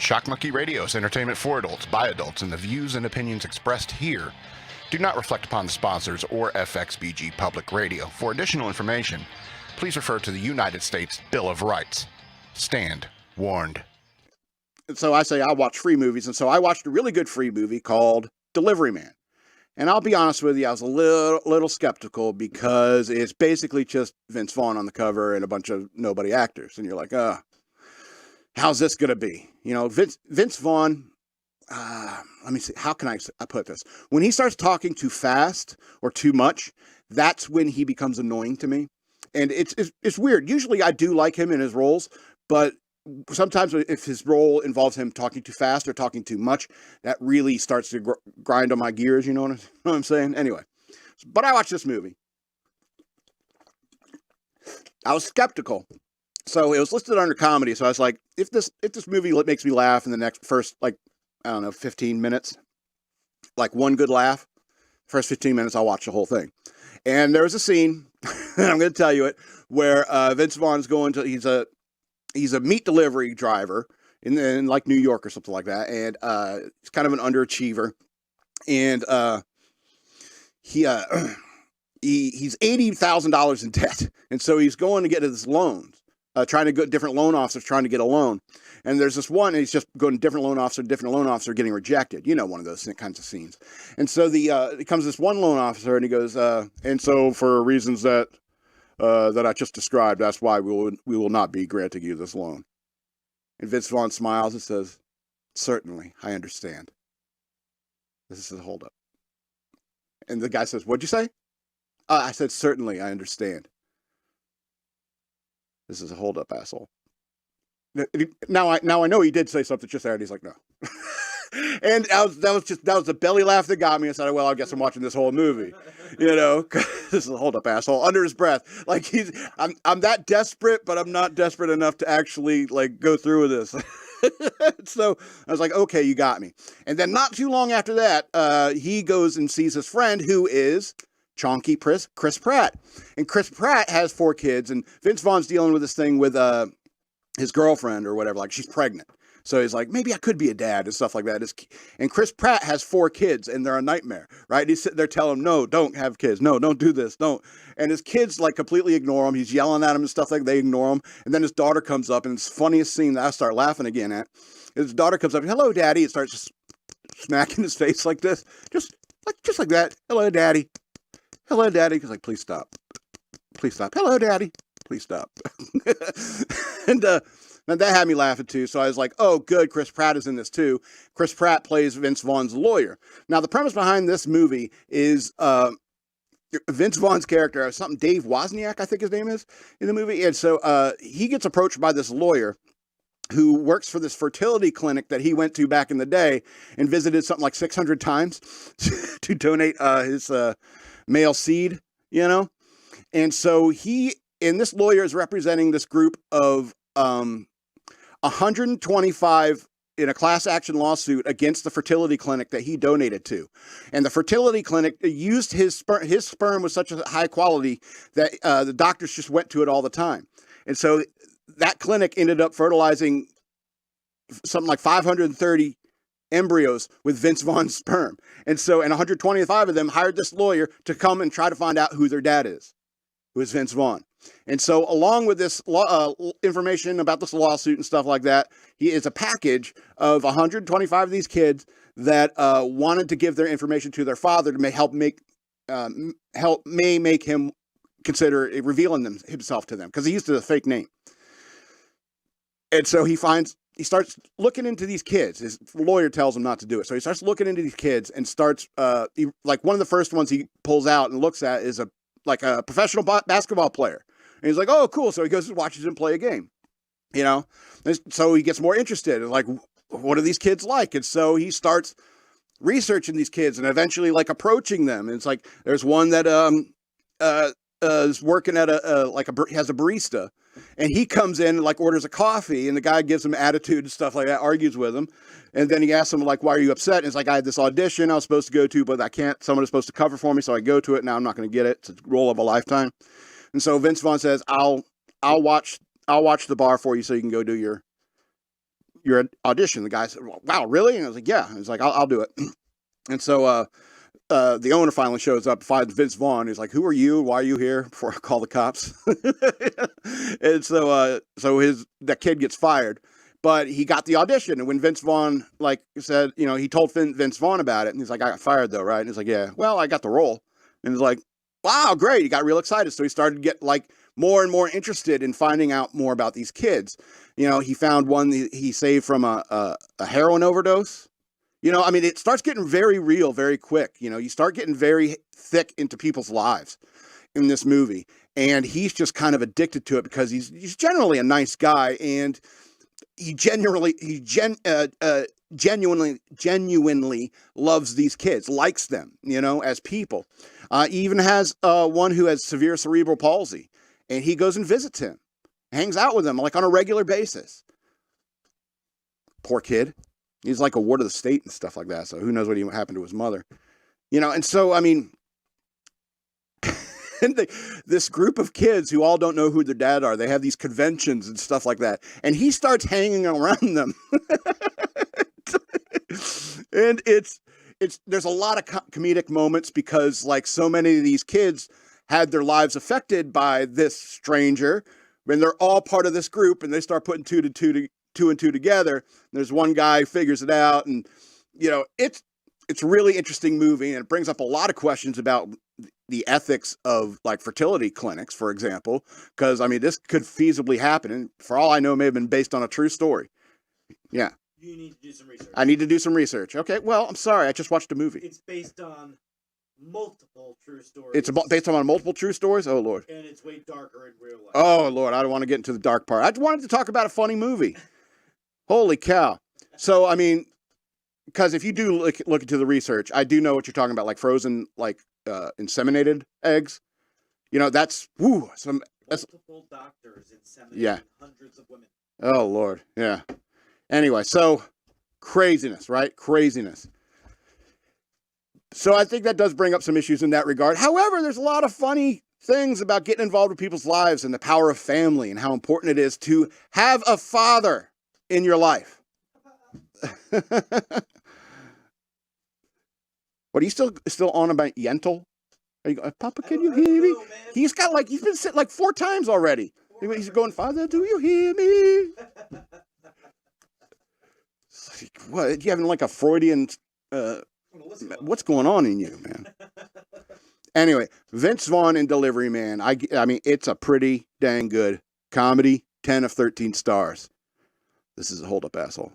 Shock Monkey Radio is entertainment for adults, by adults, and the views and opinions expressed here do not reflect upon the sponsors or FXBG Public Radio. For additional information, please refer to the United States Bill of Rights. Stand warned. And so I say I watch free movies, and so I watched a really good free movie called Delivery Man. And I'll be honest with you, I was a little skeptical because it's basically just Vince Vaughn on the cover and a bunch of nobody actors. And you're like, how's this going to be? You know, Vince Vaughn, let me see, how can I put this? When he starts talking too fast or too much, that's when he becomes annoying to me. And it's weird. Usually I do like him in his roles, but sometimes if his role involves him talking too fast or talking too much, that really starts to grind on my gears, you know what I'm saying? Anyway, but I watched this movie. I was skeptical. So it was listed under comedy, so I was like, if this movie makes me laugh in the first, like, I don't know, 15 minutes, like one good laugh, first 15 minutes, I'll watch the whole thing. And there was a scene, and I'm going to tell you it, where Vince Vaughn is going to, he's a meat delivery driver in like New York or something like that, and he's kind of an underachiever, and he's $80,000 in debt, and so he's going to get his loans. Trying to go different loan officers trying to get a loan. And there's this one, and he's just going to different loan officer getting rejected. You know, one of those kinds of scenes. And so it comes this one loan officer, and he goes, and so for reasons that I just described, that's why we will not be granting you this loan. And Vince Vaughn smiles and says, certainly, I understand. This is a holdup. And the guy says, what'd you say? I said, certainly, I understand. This is a holdup, asshole. Now I know he did say something just there, and he's like, no. And that was the belly laugh that got me. I said, well, I guess I'm watching this whole movie, you know. This is a holdup, asshole. Under his breath, like I'm that desperate, but I'm not desperate enough to actually like go through with this. So I was like, okay, you got me. And then not too long after that, he goes and sees his friend who is chonky Chris Pratt. And Chris Pratt has 4 kids, and Vince Vaughn's dealing with this thing with his girlfriend or whatever, like she's pregnant. So he's like, maybe I could be a dad and stuff like that. And Chris Pratt has 4 kids, and they're a nightmare, right? And he's sitting there telling him, no, don't have kids. No, don't do this. Don't. And his kids like completely ignore him. He's yelling at him and stuff like that. They ignore him. And then his daughter comes up, and it's the funniest scene that I start laughing again at. His daughter comes up, hello, daddy. It starts just smacking his face like this. Just like that. Hello, daddy. Hello, daddy. He's like, please stop. Please stop. Hello, daddy. Please stop. And that had me laughing too. So I was like, oh, good. Chris Pratt is in this too. Chris Pratt plays Vince Vaughn's lawyer. Now, the premise behind this movie is Vince Vaughn's character, something Dave Wozniak, I think his name is, in the movie. And so he gets approached by this lawyer who works for this fertility clinic that he went to back in the day and visited something like 600 times to donate his male seed, you know? And so this lawyer is representing this group of 125 in a class action lawsuit against the fertility clinic that he donated to. And the fertility clinic used his sperm with such a high quality that the doctors just went to it all the time. And so that clinic ended up fertilizing something like 530 embryos with Vince Vaughn's sperm. And 125 of them hired this lawyer to come and try to find out who their dad is, who is Vince Vaughn. And so along with this information about this lawsuit and stuff like that, he is a package of 125 of these kids that wanted to give their information to their father to make him consider revealing himself to them, because he used a fake name. And so he starts looking into these kids. His lawyer tells him not to do it. So he starts looking into these kids and starts, like one of the first ones he pulls out and looks at is a professional basketball player. And he's like, oh, cool. So he goes and watches him play a game, you know? And so he gets more interested in like, what are these kids like? And so he starts researching these kids and eventually like approaching them. And it's like, there's one that is working at has a barista, and he comes in and like orders a coffee, and the guy gives him attitude and stuff like that, argues with him. And then he asks him like, why are you upset? And it's like, I had this audition I was supposed to go to, but I can't. Someone is supposed to cover for me. So I go to it. Now I'm not going to get it. It's a role of a lifetime. And so Vince Vaughn says, I'll watch the bar for you so you can go do your audition. The guy said, wow, really? And I was like, yeah. And he's like, I'll do it. And so the owner finally shows up, finds Vince Vaughn. He's like, who are you? Why are you here? Before I call the cops. And so that kid ggets fired. But he got the audition. And when Vince Vaughn, like, said, you know, he told Vince Vaughn about it. And he's like, I got fired, though, right? And he's like, yeah, well, I got the role. And he's like, wow, great. He got real excited. So he started to get, like, more and more interested in finding out more about these kids. You know, he found one he saved from a heroin overdose. You know, I mean, it starts getting very real very quick. You know, you start getting very thick into people's lives in this movie. And he's just kind of addicted to it because he's generally a nice guy. And he genuinely loves these kids, likes them, you know, as people. He even has one who has severe cerebral palsy, and he goes and visits him, hangs out with him like on a regular basis. Poor kid. He's like a ward of the state and stuff like that. So who knows what happened to his mother, you know? And so, I mean, this group of kids who all don't know who their dad are, they have these conventions and stuff like that. And he starts hanging around them. And there's a lot of comedic moments because, like, so many of these kids had their lives affected by this stranger, and they're all part of this group, and they start putting two and two together. There's one guy who figures it out, and, you know, it's a really interesting movie, and it brings up a lot of questions about the ethics of, like, fertility clinics, for example, because, I mean, this could feasibly happen, and for all I know, it may have been based on a true story. Yeah. You need to do some research. I need to do some research. Okay, well, I'm sorry, I just watched a movie. It's based on multiple true stories. It's based on multiple true stories? Oh, Lord. And it's way darker in real life. Oh, Lord, I don't want to get into the dark part. I wanted to talk about a funny movie. Holy cow. So, I mean, because if you do look into the research, I do know what you're talking about, like frozen, like, inseminated eggs. You know, that's multiple doctors inseminating hundreds of women. Oh, Lord. Yeah. Anyway, so craziness, right? Craziness. So I think that does bring up some issues in that regard. However, there's a lot of funny things about getting involved with people's lives and the power of family and how important it is to have a father in your life. What, are you still on about Yentl? Are you, Papa, can you hear me? He's been sitting like 4 times already. He's going, Father, do you hear me? What, you having like a Freudian, what's going on in you, man? Anyway, Vince Vaughn in Delivery Man. I mean, it's a pretty dang good comedy. 10 of 13 stars. This is a hold up, asshole.